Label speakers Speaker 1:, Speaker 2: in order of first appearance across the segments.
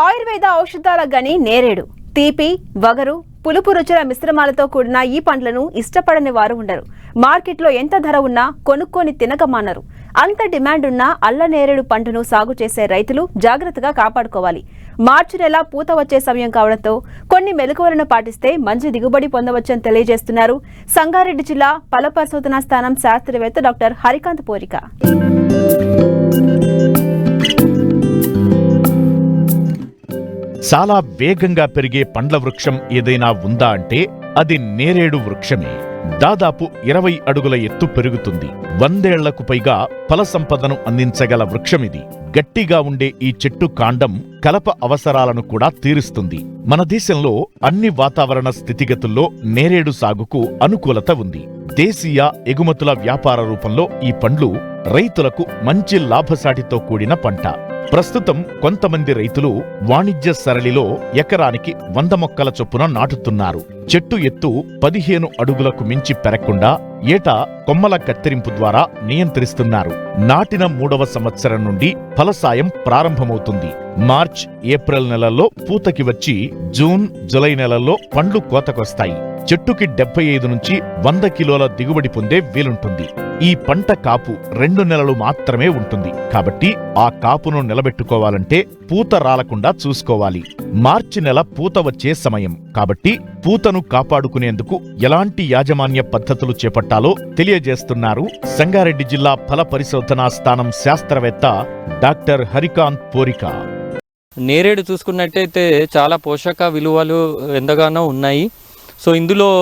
Speaker 1: ఆయుర్వేద ఔషధాల గని నేరేడు తీపి వగరు పులుపు రుచుల మిశ్రమాలతో కూడిన ఈ పండ్లను ఇష్టపడని వారు ఉండరు. మార్కెట్లో ఎంత ధర ఉన్నా కొనుక్కొని తినకమానరు. అంత డిమాండ్ ఉన్న అల్ల నేరేడు పంటను సాగు చేసే రైతులు జాగ్రత్తగా కాపాడుకోవాలి. మార్చి నెల పూత వచ్చే సమయం కావడంతో కొన్ని మెలకువలను పాటిస్తే మంచి దిగుబడి పొందవచ్చని తెలియజేస్తున్నారు సంగారెడ్డి జిల్లా ఫల పరిశోధనా స్థానం శాస్త్రవేత్త డాక్టర్ హరికాంత్ పోరిక.
Speaker 2: చాలా వేగంగా పెరిగే పండ్ల వృక్షం ఏదైనా ఉందా అంటే అది నేరేడు వృక్షమే. దాదాపు 20 అడుగుల ఎత్తు పెరుగుతుంది. 100 ఏళ్లకు పైగా ఫల సంపదను అందించగల వృక్షమిది. గట్టిగా ఉండే ఈ చెట్టు కాండం కలప అవసరాలను కూడా తీరుస్తుంది. మన దేశంలో అన్ని వాతావరణ స్థితిగతుల్లో నేరేడు సాగుకు అనుకూలత ఉంది. దేశీయ ఎగుమతుల వ్యాపార రూపంలో ఈ పండ్లు రైతులకు మంచి లాభసాటితో కూడిన పంట. ప్రస్తుతం కొంతమంది రైతులు వాణిజ్య సరళిలో ఎకరానికి 100 మొక్కల చొప్పున నాటుతున్నారు. చెట్టు ఎత్తు 15 అడుగులకు మించి పెరగకుండా ఏటా కొమ్మల కత్తిరింపు ద్వారా నియంత్రిస్తున్నారు. నాటిన 3వ సంవత్సరం నుండి ఫలసాయం ప్రారంభమవుతుంది. మార్చ్, ఏప్రిల్ నెలల్లో పూతకి వచ్చి జూన్, జులై నెలల్లో పండ్లు కోతకొస్తాయి. చెట్టుకి 75 నుంచి 100 కిలోల దిగుబడి పొందే వీలుంటుంది. ఈ పంట కాపు 2 నెలలు మాత్రమే ఉంటుంది. కాబట్టి ఆ కాపును నిలబెట్టుకోవాలంటే పూత రాలకుండా చూసుకోవాలి. మార్చి నెల పూత వచ్చే సమయం కాబట్టి పూతను కాపాడుకునేందుకు ఎలాంటి యాజమాన్య పద్ధతులు చేపట్టాలో తెలియజేస్తున్నారు సంగారెడ్డి జిల్లా ఫల పరిశోధనా స్థానం శాస్త్రవేత్త డాక్టర్ హరికాంత్ పోరిక.
Speaker 3: నేరేడు చూసుకున్నట్టయితే చాలా పోషక విలువలు ఎంతగానో ఉన్నాయి. సో ఇందులో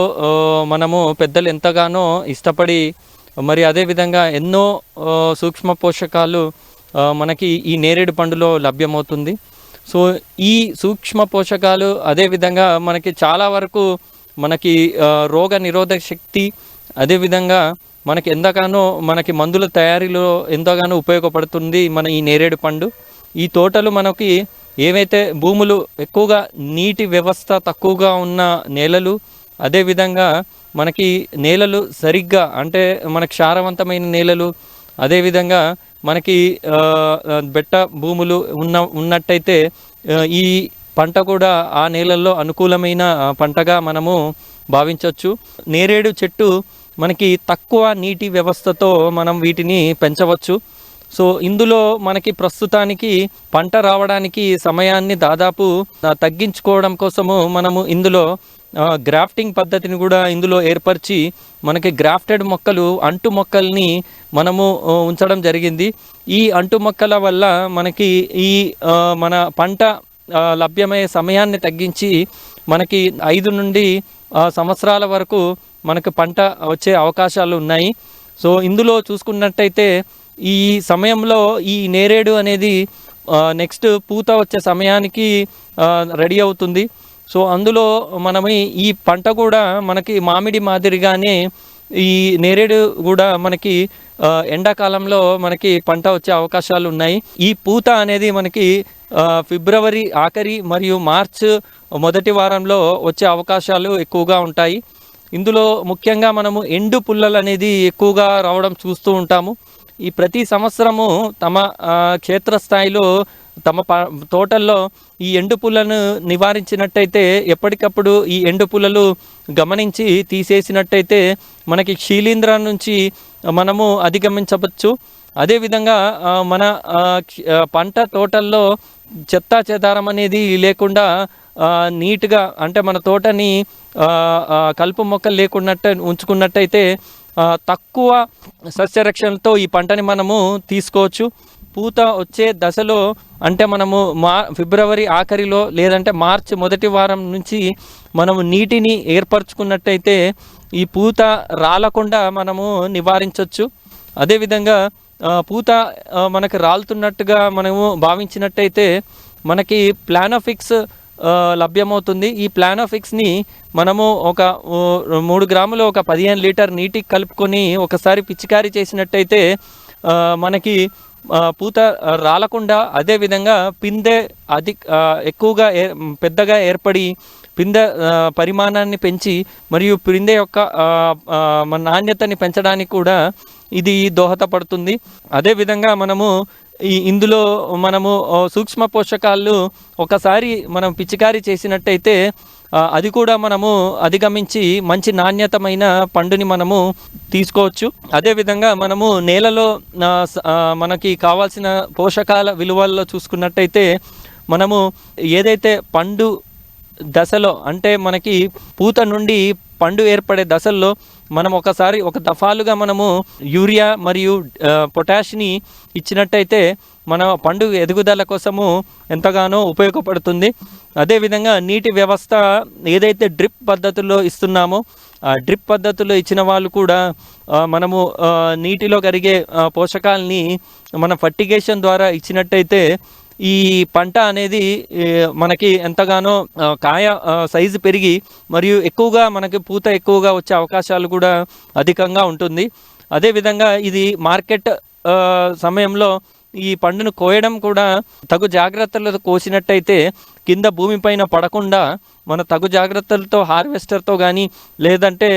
Speaker 3: మనము పెద్దలు ఎంతగానో ఇష్టపడి మరి అదేవిధంగా ఎన్నో సూక్ష్మ పోషకాలు మనకి ఈ నేరేడు పండులో లభ్యమవుతుంది. సో ఈ సూక్ష్మ పోషకాలు అదేవిధంగా మనకి చాలా వరకు మనకి రోగ నిరోధక శక్తి, అదేవిధంగా మనకి ఎంతగానో మనకి మందుల తయారీలో ఎంతగానో ఉపయోగపడుతుంది మన ఈ నేరేడు పండు. ఈ తోటలు మనకి ఏవైతే భూములు ఎక్కువగా నీటి వ్యవస్థ తక్కువగా ఉన్న నేలలు, అదేవిధంగా మనకి నేలలు సరిగ్గా అంటే మనకి క్షారవంతమైన నేలలు, అదేవిధంగా మనకి బెట్ట భూములు ఉన్నట్టయితే ఈ పంట కూడా ఆ నేలల్లో అనుకూలమైన పంటగా మనము భావించవచ్చు. నేరేడు చెట్టు మనకి తక్కువ నీటి వ్యవస్థతో మనం వీటిని పెంచవచ్చు. సో ఇందులో మనకి ప్రస్తుతానికి పంట రావడానికి సమయాన్ని దాదాపు తగ్గించుకోవడం కోసము మనము ఇందులో గ్రాఫ్టింగ్ పద్ధతిని కూడా ఇందులో ఏర్పరిచి మనకి గ్రాఫ్టెడ్ మొక్కలు, అంటు మొక్కల్ని మనము ఉంచడం జరిగింది. ఈ అంటు మొక్కల వల్ల మనకి ఈ మన పంట లభ్యమయ్యే సమయాన్ని తగ్గించి మనకి 5 నుండి సంవత్సరాల వరకు మనకు పంట వచ్చే అవకాశాలు ఉన్నాయి. సో ఇందులో చూసుకున్నట్టయితే ఈ సమయంలో ఈ నేరేడు అనేది నెక్స్ట్ పూత వచ్చే సమయానికి రెడీ అవుతుంది. సో అందులో మనం ఈ పంట కూడా మనకి మామిడి మాదిరిగానే ఈ నేరేడు కూడా మనకి ఎండాకాలంలో మనకి పంట వచ్చే అవకాశాలు ఉన్నాయి. ఈ పూత అనేది మనకి ఫిబ్రవరి ఆఖరి మరియు మార్చ్ మొదటి వారంలో వచ్చే అవకాశాలు ఎక్కువగా ఉంటాయి. ఇందులో ముఖ్యంగా మనము ఎండు పుల్లలు అనేది ఎక్కువగా రావడం చూస్తూ ఉంటాము. ఈ ప్రతి సంవత్సరము తమ క్షేత్రస్థాయిలో తమ తోటల్లో ఈ ఎండు పుల్లను నివారించినట్టయితే, ఎప్పటికప్పుడు ఈ ఎండు పుల్లలు గమనించి తీసేసినట్టయితే మనకి శీలీంధ్ర నుంచి మనము అధిగమించవచ్చు. అదేవిధంగా మన పంట తోటల్లో చెత్త చెదారం అనేది లేకుండా నీట్గా అంటే మన తోటని కలుపు మొక్కలు లేకుండా ఉంచుకున్నట్టయితే తక్కువ సస్యరక్షణతో ఈ పంటని మనము తీసుకోవచ్చు. పూత వచ్చే దశలో అంటే మనము ఫిబ్రవరి ఆఖరిలో లేదంటే మార్చి మొదటి వారం నుంచి మనము నీటిని ఏర్పరచుకున్నట్టయితే ఈ పూత రాలకుండా మనము నివారించవచ్చు. అదేవిధంగా పూత మనకి రాలుతున్నట్టుగా మనము భావించినట్టయితే మనకి ప్లానోఫిక్స్ లభ్యమవుతుంది. ఈ ప్లానోఫిక్స్ని మనము ఒక 3 గ్రాములు ఒక 15 లీటర్ నీటికి కలుపుకొని ఒకసారి పిచికారీ చేసినట్టయితే మనకి పూత రాలకుండా, అదేవిధంగా పిందె ఎక్కువగా పెద్దగా ఏర్పడి పిందె పరిమాణాన్ని పెంచి మరియు పిందె యొక్క నాణ్యతని పెంచడానికి కూడా ఇది దోహదపడుతుంది. అదేవిధంగా మనము ఇందులో మనము సూక్ష్మ పోషకాలు ఒకసారి మనం పిచికారీ చేసినట్టయితే అది కూడా మనము అధిగమించి మంచి నాణ్యతమైన పండుని మనము తీసుకోవచ్చు. అదేవిధంగా మనము నేలలో మనకి కావాల్సిన పోషకాల విలువల్లో చూసుకున్నట్టయితే మనము ఏదైతే పండు దశలో అంటే మనకి పూత నుండి పండు ఏర్పడే దశల్లో మనం ఒకసారి ఒక దఫాలుగా మనము యూరియా మరియు పొటాష్ని ఇచ్చినట్టయితే మన పండు ఎదుగుదల కోసము ఎంతగానో ఉపయోగపడుతుంది. అదేవిధంగా నీటి వ్యవస్థ ఏదైతే డ్రిప్ పద్ధతుల్లో ఇస్తున్నామో ఆ డ్రిప్ పద్ధతుల్లో ఇచ్చిన వాళ్ళు కూడా మనము నీటిలో కరిగే పోషకాలని మన ఫర్టిగేషన్ ద్వారా ఇచ్చినట్టయితే ఈ పంట అనేది మనకి ఎంతగానో కాయ సైజు పెరిగి మరియు ఎక్కువగా మనకి పూత ఎక్కువగా వచ్చే అవకాశాలు కూడా అధికంగా ఉంటుంది. అదేవిధంగా ఇది మార్కెట్ సమయంలో ఈ పండును కోయడం కూడా తగు జాగ్రత్తలతో కోసినట్టయితే కింద భూమిపైన పడకుండా మన తగు జాగ్రత్తలతో హార్వెస్టర్తో కానీ లేదంటే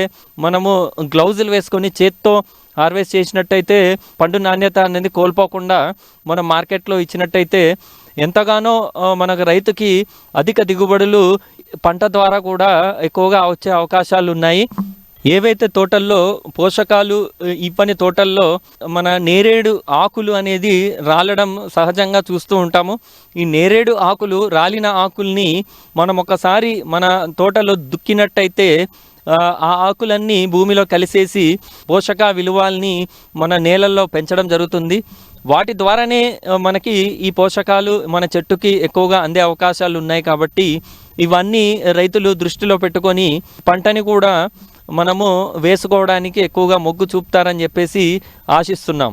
Speaker 3: మనము గ్లౌజులు వేసుకొని చేత్తో హార్వెస్ట్ చేసినట్టయితే పండు నాణ్యత అనేది కోల్పోకుండా మనం మార్కెట్లో ఇచ్చినట్టయితే ఎంతగానో మనకు రైతుకి అధిక దిగుబడులు పంట ద్వారా కూడా ఎక్కువగా వచ్చే అవకాశాలు ఉన్నాయి. ఏవైతే తోటల్లో పోషకాలు ఇవ్వని తోటల్లో మన నేరేడు ఆకులు అనేది రాలడం సహజంగా చూస్తూ ఉంటాము. ఈ నేరేడు ఆకులు రాలిన ఆకుల్ని మనం ఒకసారి మన తోటలో దుక్కినట్టయితే ఆ ఆకులన్నీ భూమిలో కలిసేసి పోషక విలువల్ని మన నేలల్లో పెంచడం జరుగుతుంది. వాటి ద్వారానే మనకి ఈ పోషకాలు మన చెట్టుకి ఎక్కువగా అందే అవకాశాలు ఉన్నాయి. కాబట్టి ఇవన్నీ రైతులు దృష్టిలో పెట్టుకొని పంటని కూడా మనము వేసుకోవడానికి ఎక్కువగా మొగ్గు చూపుతారని చెప్పేసి ఆశిస్తున్నాం.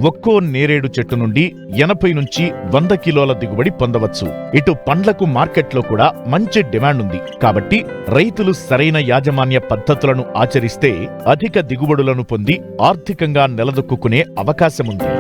Speaker 2: ఒక్కో నేరేడు చెట్టు నుండి 80 నుంచి 100 కిలోల దిగుబడి పొందవచ్చు. ఇటు పండ్లకు మార్కెట్లో కూడా మంచి డిమాండ్ ఉంది. కాబట్టి రైతులు సరైన యాజమాన్య పద్ధతులను ఆచరిస్తే అధిక దిగుబడులను పొంది ఆర్థికంగా నిలదొక్కునే అవకాశముంది.